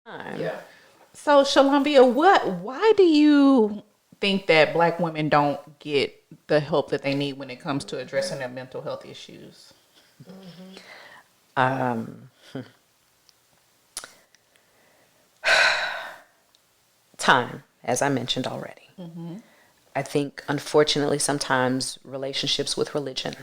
Yeah. So, Shalambia, why do you think that Black women don't get the help that they need when it comes to addressing their mental health issues? Um, Time, as I mentioned already. I think, unfortunately, sometimes relationships with religion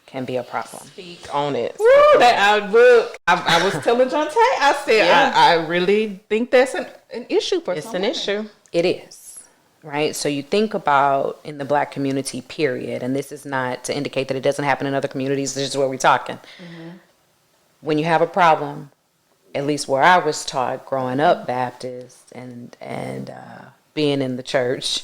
can be a problem. Speak on it. Woo, I was telling John Tay, I said, Yeah. I really think that's an issue for It's some an women. issue. It is, right? So you think about in the Black community, period, and this is not to indicate that it doesn't happen in other communities, this is where we're talking. When you have a problem, at least where I was taught growing up Baptist and being in the church,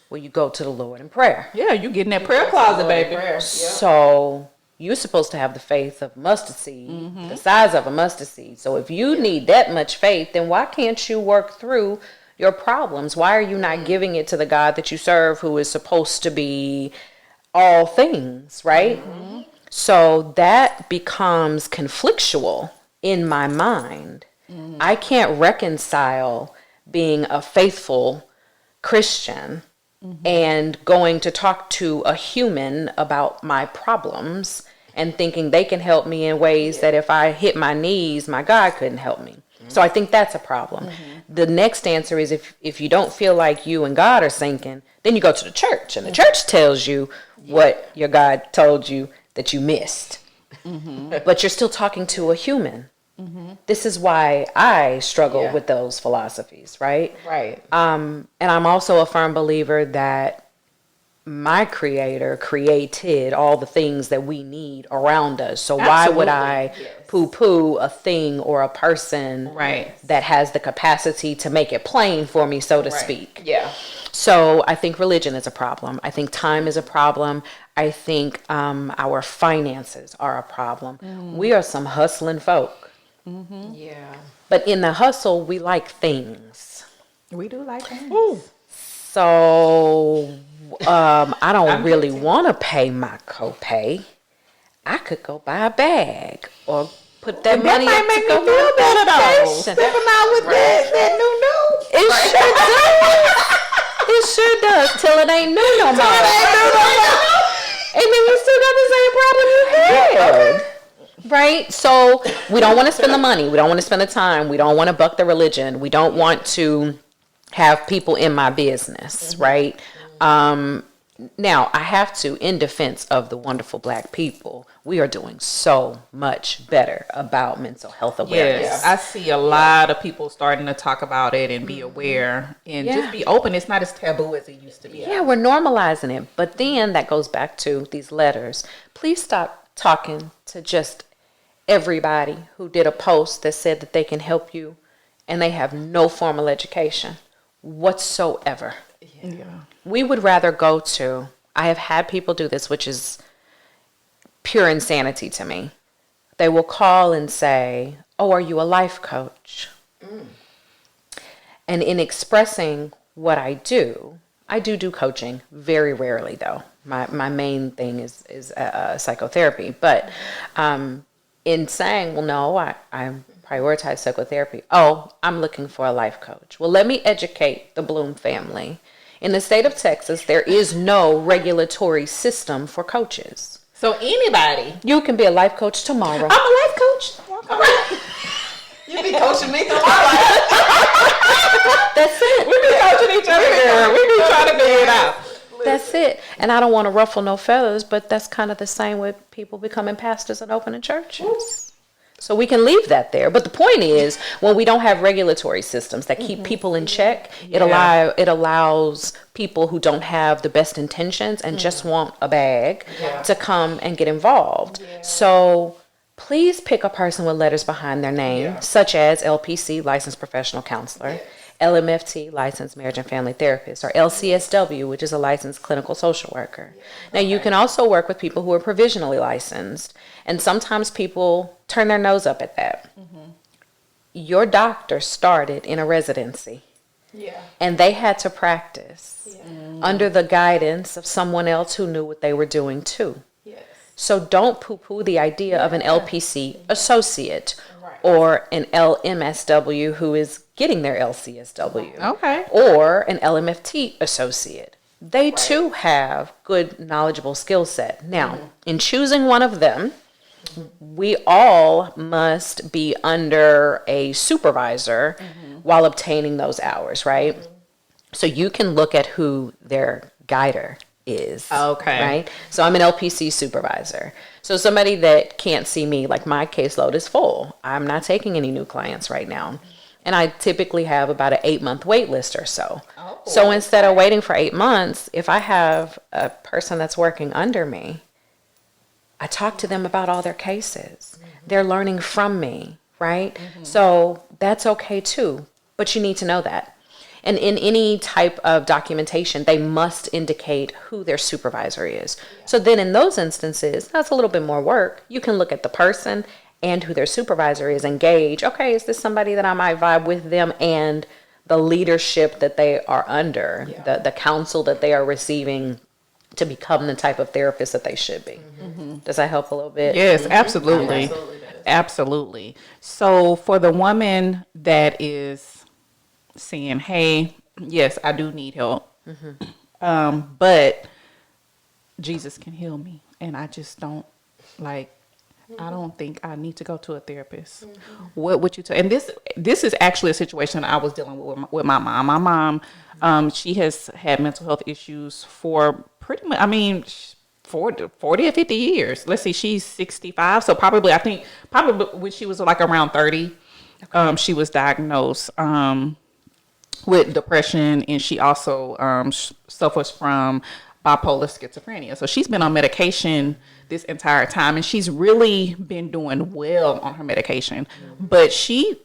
where you go to the Lord in prayer. Yeah, you get in that prayer closet, baby. So you're supposed to have the faith of mustard seed, the size of a mustard seed. So if you need that much faith, then why can't you work through your problems? Why are you not giving it to the God that you serve, who is supposed to be all things, right? So that becomes conflictual in my mind. I can't reconcile being a faithful Christian and going to talk to a human about my problems and thinking they can help me in ways that if I hit my knees, my God couldn't help me. So I think that's a problem. The next answer is if you don't feel like you and God are syncing, then you go to the church, and the church tells you what your God told you that you missed. But you're still talking to a human. This is why I struggle with those philosophies, right? Right. And I'm also a firm believer that my creator created all the things that we need around us. So why would I poo-poo a thing or a person that has the capacity to make it plain for me, so to speak? Yeah. So I think religion is a problem. I think time is a problem. I think our finances are a problem. We are some hustling folk. Yeah. But in the hustle, we like things. We do like that. So I don't really want to pay my copay. I could go buy a bag or put that money might up make to me go feel on better though. vacation. Stepping out with that new. It sure does. It sure does. Till it ain't new no more. And then you still got the same problem you had. Right? So we don't want to spend the money. We don't want to spend the time. We don't want to buck the religion. We don't want to have people in my business. Right? Now, I have to, in defense of the wonderful Black people, we are doing so much better about mental health awareness. Yes, I see a lot of people starting to talk about it and be aware and just be open. It's not as taboo as it used to be. Yeah, we're normalizing it. But then that goes back to these letters. Please stop talking to just everybody who did a post that said that they can help you and they have no formal education whatsoever. Yeah. We would rather go to, I have had people do this, which is pure insanity to me. They will call and say, "Oh, are you a life coach?" And in expressing what I do coaching very rarely though. My main thing is psychotherapy. But in saying, well, no, I prioritize psychotherapy. Oh, I'm looking for a life coach. Well, let me educate the Bloom family. In the state of Texas, there is no regulatory system for coaches. So anybody, You can be a life coach tomorrow. I'm a life coach. You be coaching me through my life. That's it. We be coaching each other, girl. We be trying to figure it out. That's it. And I don't want to ruffle no feathers, but that's kind of the same with people becoming pastors and opening churches. So we can leave that there. But the point is, when we don't have regulatory systems that keep people in check, it allows people who don't have the best intentions and just want a bag to come and get involved. So please pick a person with letters behind their name, such as LPC, licensed professional counselor, LMFT, licensed marriage and family therapist, or LCSW, which is a licensed clinical social worker. Now, you can also work with people who are provisionally licensed, and sometimes people turn their nose up at that. Your doctor started in a residency, and they had to practice under the guidance of someone else who knew what they were doing too. So don't poo-poo the idea of an LPC associate or an LMSW who is getting their LCSW. Okay. Or an LMFT associate. They too have good knowledgeable skill set. Now, in choosing one of them, we all must be under a supervisor while obtaining those hours, right? So you can look at who their guider is. Okay. Right? So I'm an LPC supervisor. So somebody that can't see me, like my caseload is full. I'm not taking any new clients right now. And I typically have about an 8-month wait list or so. Oh. So instead of waiting for 8 months, if I have a person that's working under me, I talk to them about all their cases. They're learning from me, right? So that's okay too. But you need to know that. And in any type of documentation, they must indicate who their supervisor is. So then in those instances, that's a little bit more work. You can look at the person and who their supervisor is and gauge, okay, is this somebody that I might vibe with them and the leadership that they are under, the counsel that they are receiving to become the type of therapist that they should be. Does that help a little bit? Yes, absolutely. Absolutely does. Absolutely. So for the woman that is saying, hey, yes, I do need help, but Jesus can heal me. And I just don't I don't think I need to go to a therapist. What would you tell? And this is actually a situation I was dealing with my mom. My mom, she has had mental health issues for pretty much, 40 or 50 years. Let's see, she's 65. So probably when she was like around 30, she was diagnosed with depression, and she also suffers from bipolar schizophrenia. So she's been on medication this entire time, and she's really been doing well on her medication. But she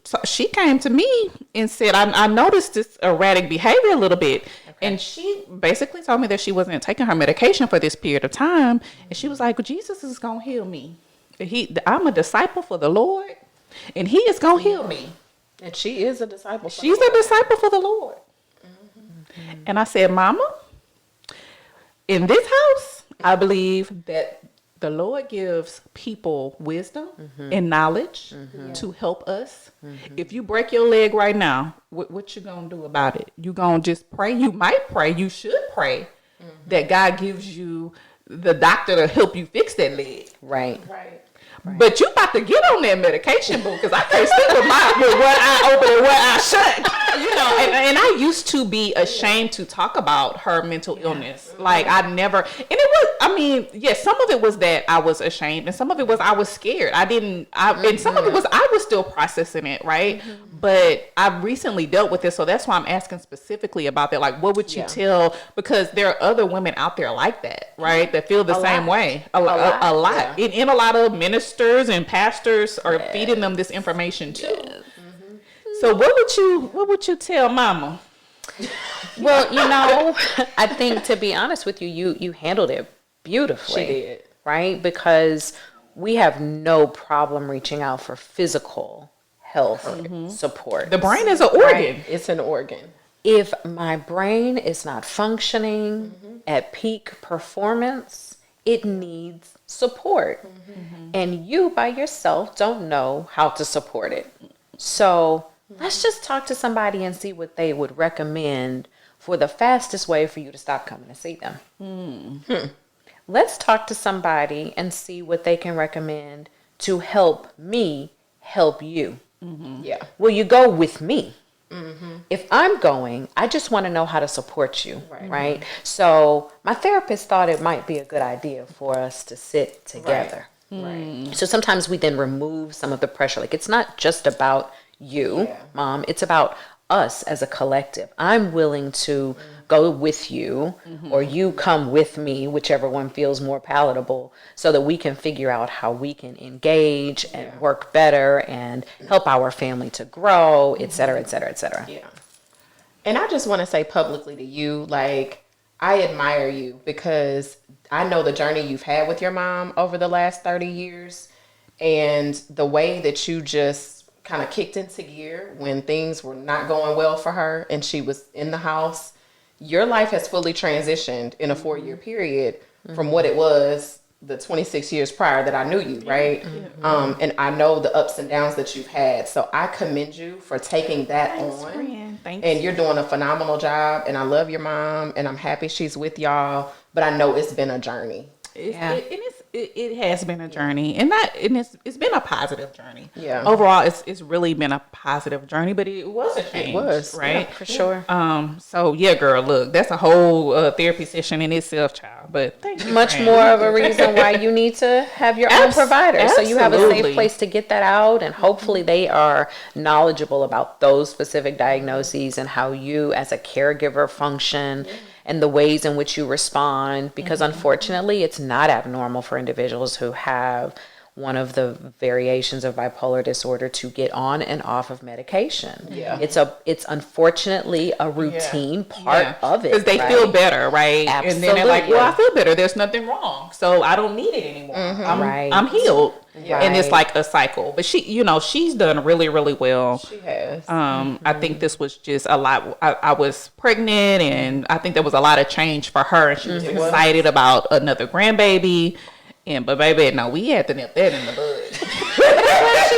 came to me and said, I noticed this erratic behavior a little bit. And she basically told me that she wasn't taking her medication for this period of time. And she was like, well, Jesus is going to heal me. I'm a disciple for the Lord, and he is going to heal me. And she is a disciple. She's a disciple for the Lord. And I said, Mama, in this house, I believe that the Lord gives people wisdom and knowledge to help us. If you break your leg right now, what you gonna do about it? You gonna just pray? You might pray. You should pray that God gives you the doctor to help you fix that leg. Right. But you about to get on that medication, boo, because I can't stick with one eye open and one eye shut. And I used to be ashamed to talk about her mental illness. Like I never, and it was, yes, some of it was that I was ashamed, and some of it was I was scared. And some of it was I was still processing it, right? But I recently dealt with it, so that's why I'm asking specifically about that. Like, what would you tell? Because there are other women out there like that, right? That feel the same way. A lot. Yeah. And a lot of ministers and pastors are feeding them this information too. So what would you tell Mama? Well, I think, to be honest with you, you handled it beautifully. She did. Right? Because we have no problem reaching out for physical health support. The brain is an organ. Right. It's an organ. If my brain is not functioning at peak performance, it needs support. And you by yourself don't know how to support it. So let's just talk to somebody and see what they would recommend for the fastest way for you to stop coming to see them. Let's talk to somebody and see what they can recommend to help me help you. Yeah. Will you go with me? If I'm going, I just want to know how to support you, right? So my therapist thought it might be a good idea for us to sit together. Right. So sometimes we then remove some of the pressure. Like, it's not just about you, Mom. It's about us as a collective. I'm willing to go with you, or you come with me, whichever one feels more palatable, so that we can figure out how we can engage and work better and help our family to grow, et cetera, et cetera, et cetera. Yeah. And I just want to say publicly to you, like, I admire you because I know the journey you've had with your mom over the last 30 years, and the way that you just kind of kicked into gear when things were not going well for her and she was in the house. Your life has fully transitioned in a 4-year period from what it was the 26 years prior that I knew you, right? And I know the ups and downs that you've had. So I commend you for taking that on. friend. Thanks. And you're doing a phenomenal job. And I love your mom, and I'm happy she's with y'all. But I know it's been a journey. It has been a journey, and it's been a positive journey. Yeah. Overall, it's really been a positive journey, but it was a change. It was, right, For sure. So yeah, girl, look, that's a whole therapy session in itself, child. But thank you, Much friend. more of a reason why you need to have your own provider. So you have a Absolutely. safe place to get that out, and hopefully they are knowledgeable about those specific diagnoses and how you as a caregiver function and the ways in which you respond, because unfortunately it's not abnormal for individuals who have one of the variations of bipolar disorder to get on and off of medication. Yeah. It's unfortunately a routine part of it. because they right? feel better, right? And then they're like, Absolutely. "Well, I feel better. There's nothing wrong, so I don't need it anymore. Right. I'm healed." And it's Right. like a cycle. But she's done really, really well. She has. I think this was just a lot. I was pregnant, and I think there was a lot of change for her, and she was excited about another grandbaby. But baby, no, we had to nip that in the bud.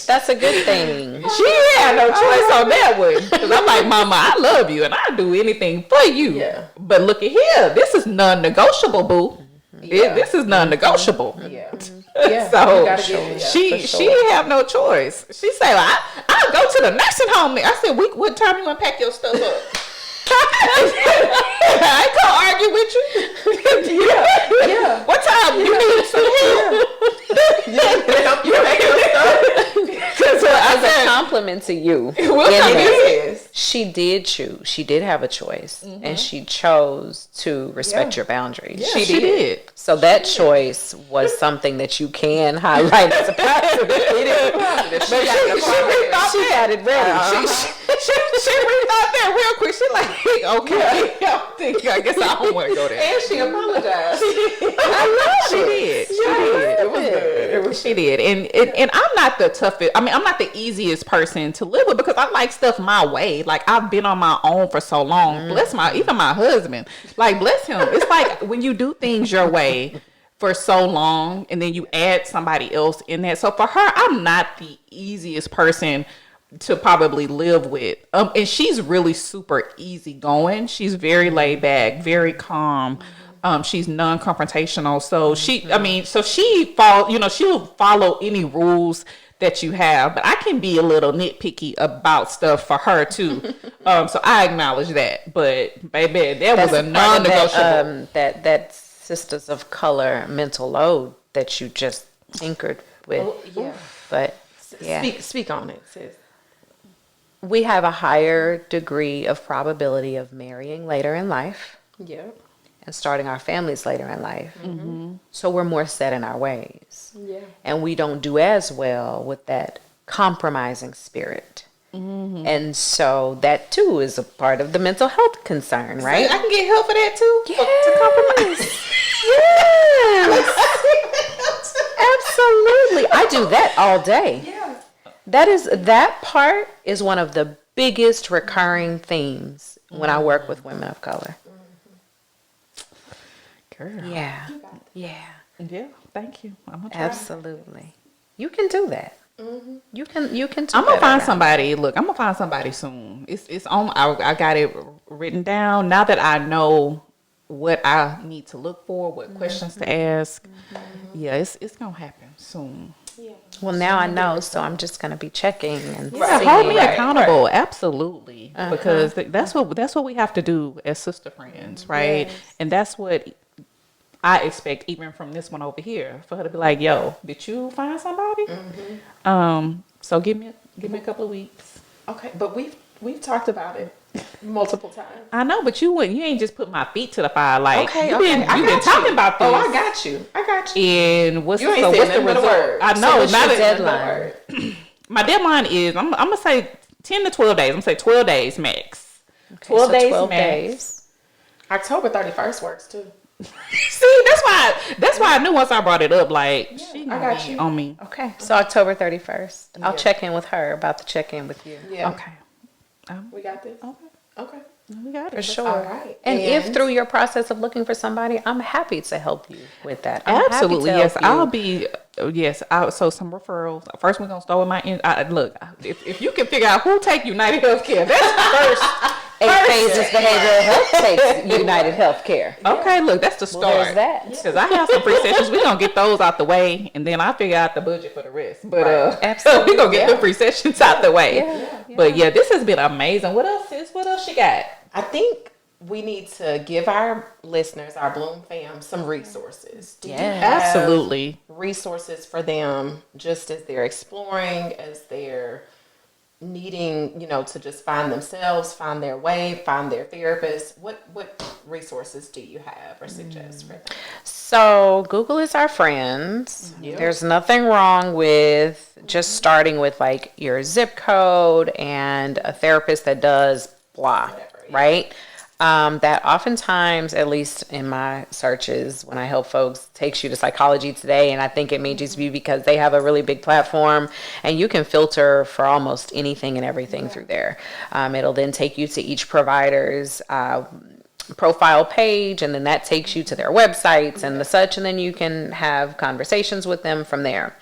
That's a good thing. She had no choice on that one. Because I'm like, Mama, I love you, and I'll do anything for you. Yeah. But look at here, this is non-negotiable, boo. Yeah. This is non-negotiable. Yeah. Yeah. So You gotta get it. Yeah, she for she sure. didn't have no choice. She said, I'll go to the nursing home. I said, what time you unpack your stuff up? I ain't gonna argue with you. Yeah. What time you need some help? You make it stuff. So as a compliment to you, What in time that, it is? she did choose. She did have a choice, and she chose to respect Yeah. your boundaries. Yeah. She did. So that choice was something that you can highlight as a positive. She She got it ready. She rethought that real quick. She like, okay, I guess I don't want to go there. And she apologized. She did. She did. It was good. She did. And I'm not the toughest. I mean, I'm not the easiest person to live with because I like stuff my way. Like I've been on my own for so long. Bless even my husband. Like bless him. It's like when you do things your way for so long and then you add somebody else in that. So for her, I'm not the easiest person to probably live with. And she's really super easygoing. She's very laid back, very calm. She's non-confrontational. So she'll follow any rules that you have. But I can be a little nitpicky about stuff for her too. So I acknowledge that. But baby, that was a non-negotiable. That Sisters of Color mental load that you just tinkered with. Yeah. But yeah. Speak on it, sis. We have a higher degree of probability of marrying later in life Yeah. and starting our families later in life. So we're more set in our ways. Yeah. And we don't do as well with that compromising spirit. And so that too is a part of the mental health concern, right? I can get help for that too. To compromise. Yes. Absolutely. I do that all day. Yeah. That part is one of the biggest recurring themes when I work with women of color. Girl. Yeah. Yeah. Yeah. Thank you. I'm gonna try. Absolutely. You can do that. You can do I'm gonna better find now. somebody. Look, I'm gonna find somebody soon. It's on. I got it written down. Now that I know what I need to look for, what questions to ask. Yeah, it's gonna happen soon. Well, now I know, so I'm just going to be checking and Yeah, seeing. hold me accountable. Absolutely, because that's what we have to do as sister friends, right? Yes. And that's what I expect even from this one over here, for her to be like, "Yo, did you find somebody?" So give me a couple of weeks. Okay, but we've talked about it multiple times. I know, but you ain't just put my feet to the fire. Like Okay, you've okay, been I got talking you. about this. Oh, I got you. And what's You ain't so said what's the nothing but a result? word. I So know. what's Now your that deadline? my deadline is, I'm gonna say 10 to 12 days. I'm gonna say 12 days max. 12 so days 12 max. days. October 31st works too. See, that's why I knew once I brought it up, like she I gonna got be you. on me. Okay, so October 31st. I'll Yeah. check in with her about to check in with you. Yeah. Okay. We got this. Okay. Okay. We got it. For sure. All right. And if And- through your process of looking for somebody, I'm happy to help you with that. I'm Absolutely, happy to yes. help you. I'll be, yes. So some referrals. First, we're gonna start with my. Look, if you can figure out who take United Healthcare, that's the first. 8 phases behavioral health takes United Healthcare. Okay, look, that's the start. Well, there's that. Because I have some free sessions. We're gonna get those out the way, and then I'll figure out the budget for the rest. But Absolutely. we're gonna get the free sessions out the way. Yeah. But yeah, this has been amazing. What else is? What else you got? I think we need to give our listeners, our Bloom fam, some resources. Do you Yeah. have Absolutely. resources for them just as they're exploring, as they're needing, to just find themselves, find their way, find their therapist? What resources do you have or suggest for them? So Google is our friend. There's nothing wrong with just starting with like your zip code and a therapist that does blah, right? That oftentimes, at least in my searches, when I help folks, takes you to Psychology Today, and I think it may just be because they have a really big platform, and you can filter for almost anything and everything through there. It'll then take you to each provider's profile page, and then that takes you to their websites and the such, and then you can have conversations with them from there.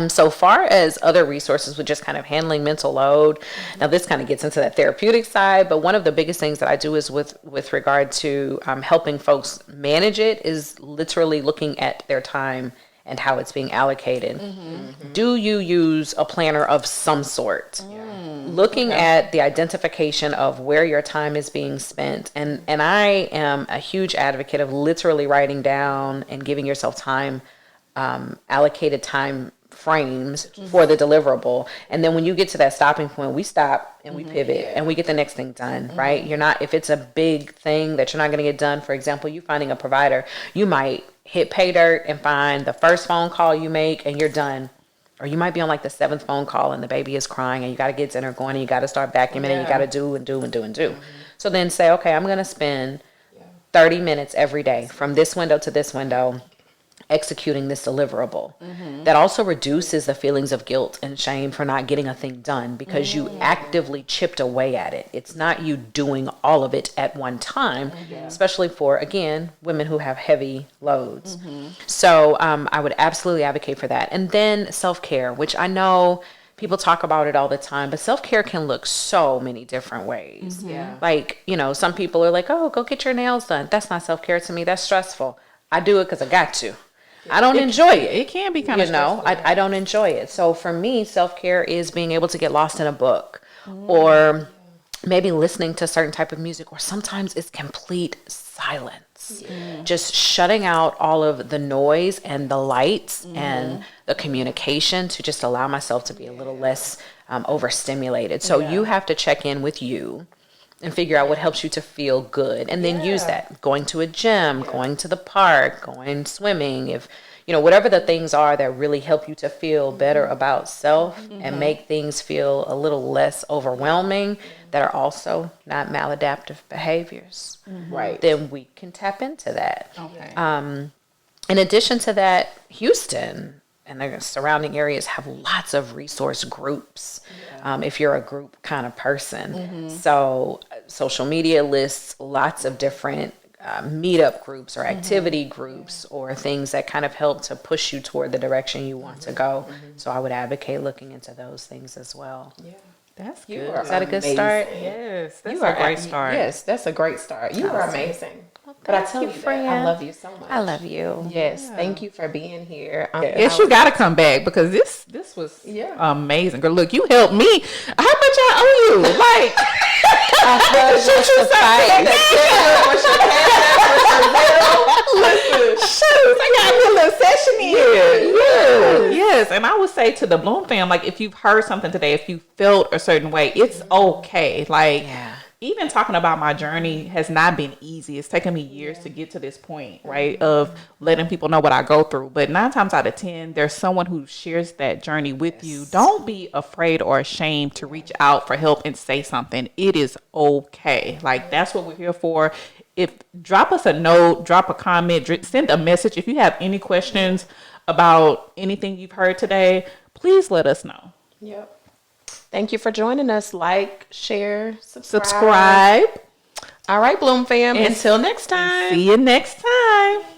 So far as other resources with just kind of handling mental load, now this kind of gets into that therapeutic side, but one of the biggest things that I do is with regard to helping folks manage it is literally looking at their time and how it's being allocated. Do you use a planner of some sort? Looking at the identification of where your time is being spent. And I am a huge advocate of literally writing down and giving yourself time, allocated time frames for the deliverable. And then when you get to that stopping point, we stop and we pivot and we get the next thing done, right? You're not, if it's a big thing that you're not going to get done, for example, you finding a provider, you might hit pay dirt and find the first phone call you make and you're done. Or you might be on like the 7th phone call and the baby is crying and you got to get dinner going and you got to start vacuuming and you got to do. So then say, okay, I'm going to spend 30 minutes every day from this window to this window executing this deliverable. That also reduces the feelings of guilt and shame for not getting a thing done because you actively chipped away at it. It's not you doing all of it at one time, especially for, again, women who have heavy loads. So I would absolutely advocate for that. And then self-care, which I know people talk about it all the time, but self-care can look so many different ways. Like, some people are like, oh, go get your nails done. That's not self-care to me. That's stressful. I do it because I got to. I don't enjoy it. It can be kind of stressful. I don't enjoy it. So for me, self-care is being able to get lost in a book or maybe listening to a certain type of music, or sometimes it's complete silence. Just shutting out all of the noise and the lights and the communication to just allow myself to be a little less overstimulated. So you have to check in with you and figure out what helps you to feel good, and then use that. Going to a gym, going to the park, going swimming, if whatever the things are that really help you to feel better about self and make things feel a little less overwhelming, that are also not maladaptive behaviors. Right. Then we can tap into that. Okay. In addition to that, Houston and the surrounding areas have lots of resource groups if you're a group kind of person. So social media lists lots of different meetup groups or activity groups or things that kind of help to push you toward the direction you want to go. So I would advocate looking into those things as well. That's You good. are Is that a good amazing. start? Yes, that's You are a great start. Yes, that's a great start. You are amazing. But I tell you, friend. that I love you so much. I love you. Yes, thank you for being here. Yes, you got to come back because this was Yeah. amazing. Girl, look, you helped me. How much I owe you? Like, shoot, I got a little session here. Yes, and I would say to the Bloom fam, like, if you've heard something today, if you felt a certain way, it's okay. Like, even talking about my journey has not been easy. It's taken me years to get to this point, right? Of letting people know what I go through. But 9 times out of 10, there's someone who shares that journey with you. Don't be afraid or ashamed to reach out for help and say something. It is okay. Like, that's what we're here for. If drop us a note, drop a comment, send a message. If you have any questions about anything you've heard today, please let us know. Yep. Thank you for joining us. Like, share, Subscribe. All right, Bloom fam. Until next time. See you next time.